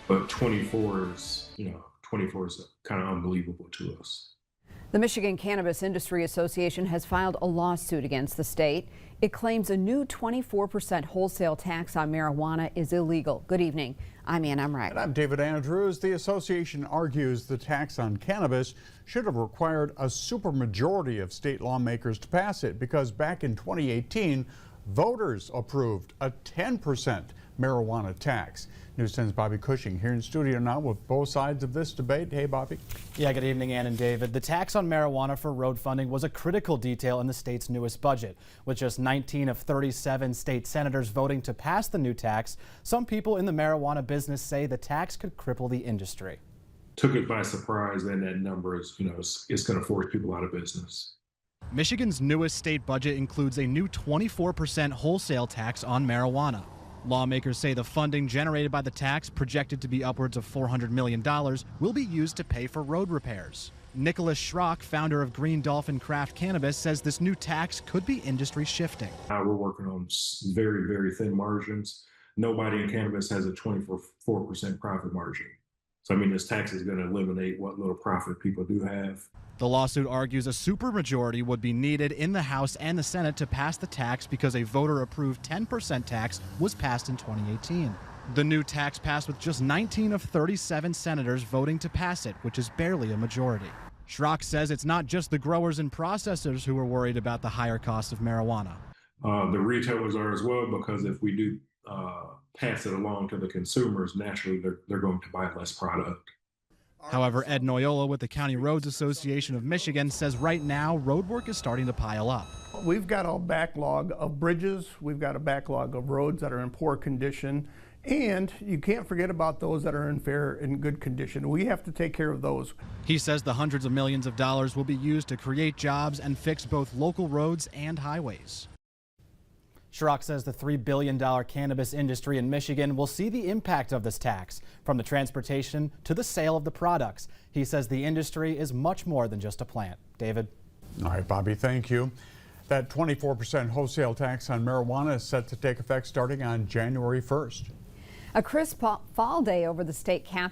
But 24 is kind of unbelievable to us. The Michigan Cannabis Industry Association has filed a lawsuit against the state. It claims a new 24% wholesale tax on marijuana is illegal. Good evening. I'm Ann Emreich. And I'm David Andrews. The association argues the tax on cannabis should have required a supermajority of state lawmakers to pass it because back in 2018, voters approved a 10% marijuana tax. News 10's Bobby Cushing here in studio now with both sides of this debate. Hey, Bobby. Yeah, good evening, Ann and David. The tax on marijuana for road funding was a critical detail in the state's newest budget. With just 19 of 37 state senators voting to pass the new tax, some people in the marijuana business say the tax could cripple the industry. Took it by surprise, and that number is, it's going to force people out of business. Michigan's newest state budget includes a new 24% wholesale tax on marijuana. Lawmakers say the funding generated by the tax, projected to be upwards of $400 million, will be used to pay for road repairs. Nicholas Schrock, founder of Green Dolphin Craft Cannabis, says this new tax could be industry shifting. We're working on very, very thin margins. Nobody in cannabis has a 24% profit margin. So, this tax is going to eliminate what little profit people do have. The lawsuit argues a supermajority would be needed in the House and the Senate to pass the tax because a voter-approved 10% tax was passed in 2018. The new tax passed with just 19 of 37 senators voting to pass it, which is barely a majority. Schrock says it's not just the growers and processors who are worried about the higher cost of marijuana. The retailers are as well, because if we do pass it along to the consumers, naturally they're going to buy less product. However, Ed Noyola with the County Roads Association of Michigan says right now road work is starting to pile up. We've got a backlog of bridges, we've got a backlog of roads that are in poor condition, and you can't forget about those that are in good condition. We have to take care of those. He says the hundreds of millions of dollars will be used to create jobs and fix both local roads and highways. Schrock says the $3 billion cannabis industry in Michigan will see the impact of this tax, from the transportation to the sale of the products. He says the industry is much more than just a plant. David? All right, Bobby, thank you. That 24% wholesale tax on marijuana is set to take effect starting on January 1st. A crisp fall day over the state capital.